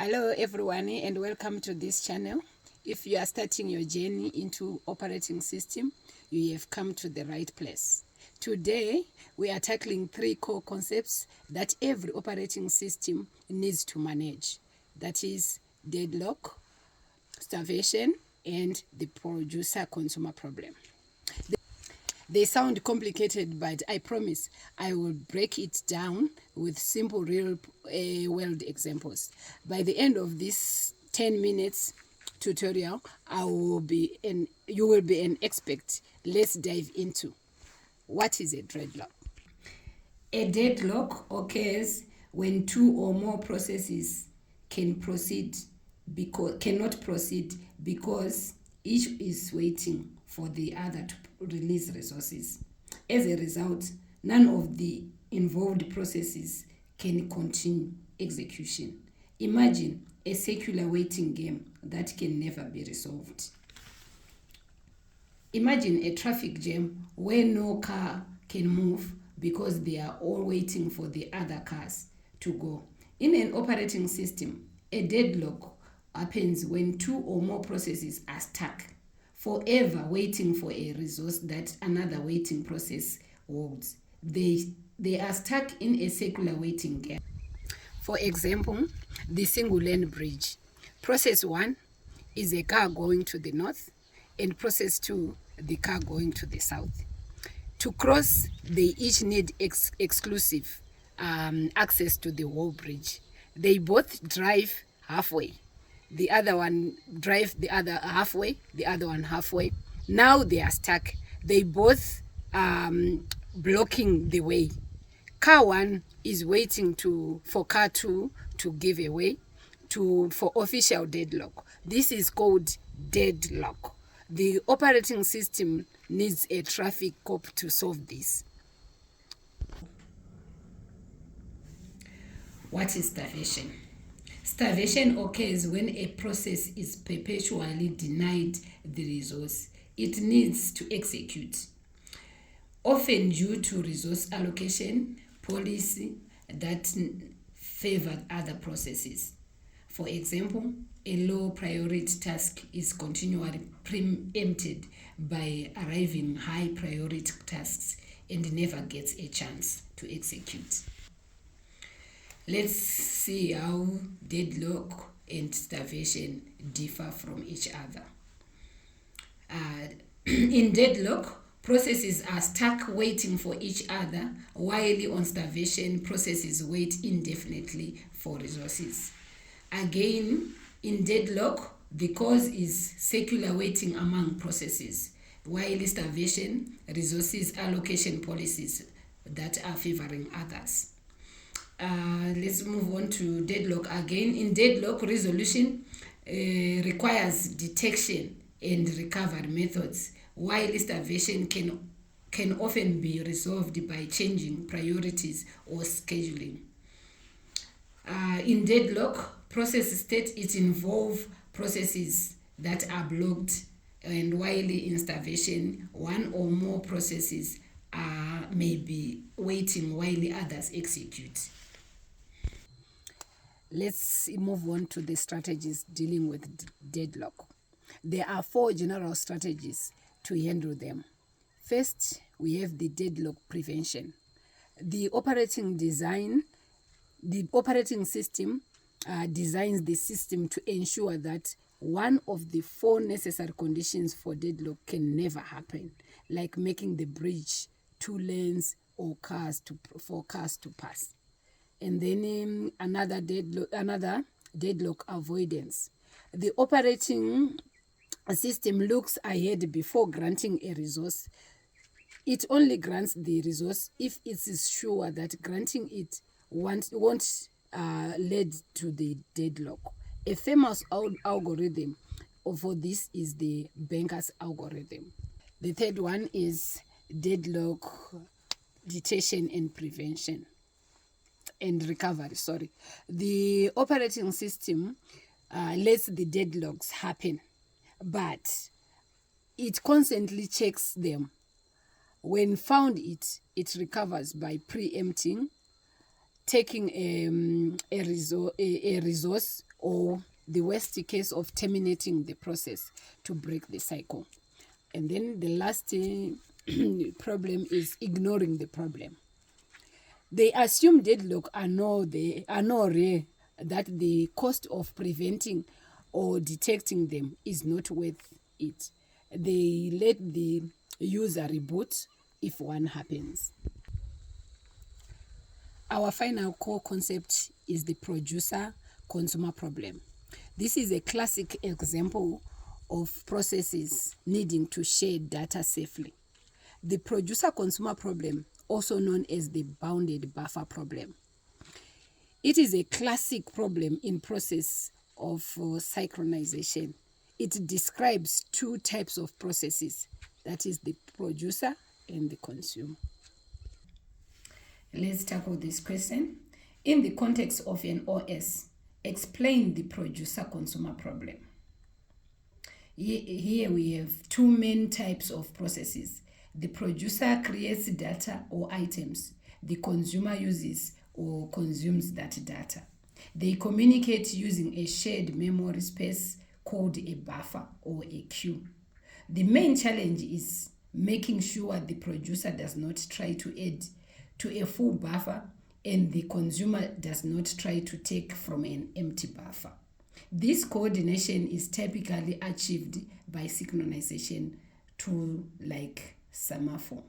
Hello everyone and welcome to this channel. If you are starting your journey into operating system, you have come to the right place. Today we are tackling 3 core concepts that every operating system needs to manage. That is deadlock, starvation, and the producer-consumer problem. They sound complicated, but I promise I will break it down with simple real-world examples. By the end of this 10 minutes tutorial, you will be an expert. Let's dive into what is a deadlock. A deadlock occurs when 2 or more processes cannot proceed because each is waiting for the other to release resources. As a result, none of the involved processes can continue execution. Imagine a circular waiting game that can never be resolved. Imagine a traffic jam where no car can move because they are all waiting for the other cars to go. In an operating system, a deadlock happens when 2 or more processes are stuck, forever waiting for a resource that another waiting process holds. They are stuck in a circular waiting game. For example, the single-lane bridge. Process 1 is a car going to the north, and process 2, the car going to the south. To cross, they each need exclusive access to the whole bridge. They both drive halfway. The other one drive the other halfway, the other one halfway. Now they are stuck. They both blocking the way. Car 1 is waiting for car 2 to give away for official deadlock. This is called deadlock. The operating system needs a traffic cop to solve this. What is starvation? Starvation occurs when a process is perpetually denied the resource it needs to execute, often due to resource allocation policy that favored other processes. For example, a low priority task is continually preempted by arriving high priority tasks and never gets a chance to execute. Let's see how deadlock and starvation differ from each other. In deadlock, processes are stuck waiting for each other, while on starvation, processes wait indefinitely for resources. Again, in deadlock, the cause is circular waiting among processes, while starvation, resources allocation policies that are favoring others. Let's move on to deadlock again. In deadlock, resolution requires detection and recovery methods, while starvation can often be resolved by changing priorities or scheduling. In deadlock, process state it involves processes that are blocked, and while in starvation, 1 or more processes may be waiting while others execute. Let's move on to the strategies dealing with deadlock. There are 4 general strategies to handle them. First, we have the deadlock prevention. The operating system designs the system to ensure that one of the 4 necessary conditions for deadlock can never happen, like making the bridge 2 lanes or for cars to pass. And then another deadlock avoidance. The operating system looks ahead before granting a resource. It only grants the resource if it is sure that granting it won't lead to the deadlock. A famous algorithm for this is the banker's algorithm. The third one is deadlock detection and prevention and recovery. The operating system lets the deadlocks happen, but it constantly checks them. When found, it recovers by preempting, taking a resource, or the worst case of terminating the process to break the cycle. And then the last problem is ignoring the problem. They assume deadlock are no rare, that the cost of preventing or detecting them is not worth it. They let the user reboot if one happens. Our final core concept is the producer-consumer problem. This is a classic example of processes needing to share data safely. The producer-consumer problem, also known as the bounded buffer problem. It is a classic problem in process of synchronization. It describes two types of processes, that is the producer and the consumer. Let's tackle this question. In the context of an OS, explain the producer-consumer problem. Here we have two main types of processes. The producer creates data or items. The consumer uses or consumes that data. They communicate using a shared memory space called a buffer or a queue. The main challenge is making sure the producer does not try to add to a full buffer and the consumer does not try to take from an empty buffer. This coordination is typically achieved by synchronization tool like semaphore.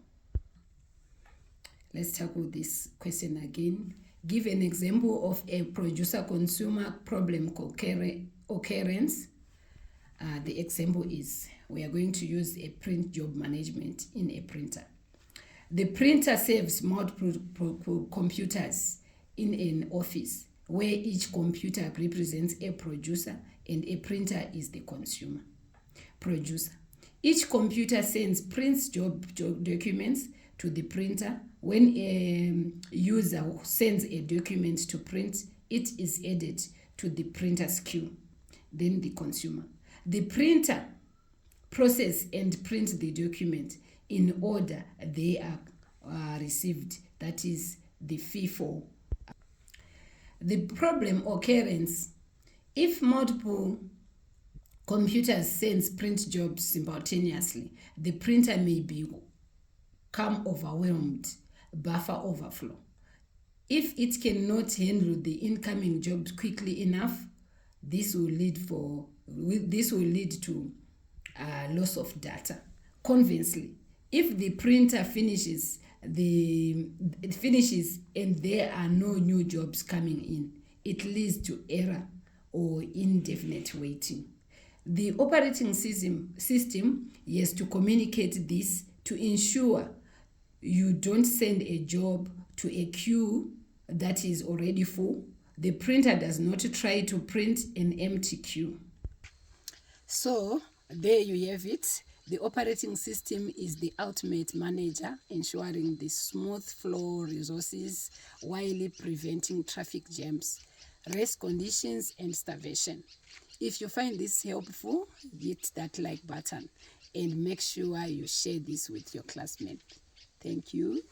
Let's tackle this question again. Give an example of a producer-consumer problem occurrence. The example is, we are going to use a print job management in a printer. The printer serves multiple computers in an office where each computer represents a producer and a printer is the consumer. Producer. Each computer sends prints job documents to the printer. When a user sends a document to print, it is added to the printer's queue. Then the consumer. The printer process and print the document in order they are received, that is the FIFO. The problem occurrence, if multiple computers sends print jobs simultaneously, the printer may become overwhelmed, buffer overflow. If it cannot handle the incoming jobs quickly enough, this will lead to loss of data. Conversely, if the printer finishes and there are no new jobs coming in, it leads to error or indefinite waiting. The operating system has to communicate this to ensure you don't send a job to a queue that is already full. The printer does not try to print an empty queue. So there you have it. The operating system is the ultimate manager, ensuring the smooth flow resources while preventing traffic jams, race conditions, and starvation. If you find this helpful, hit that like button and make sure you share this with your classmates. Thank you.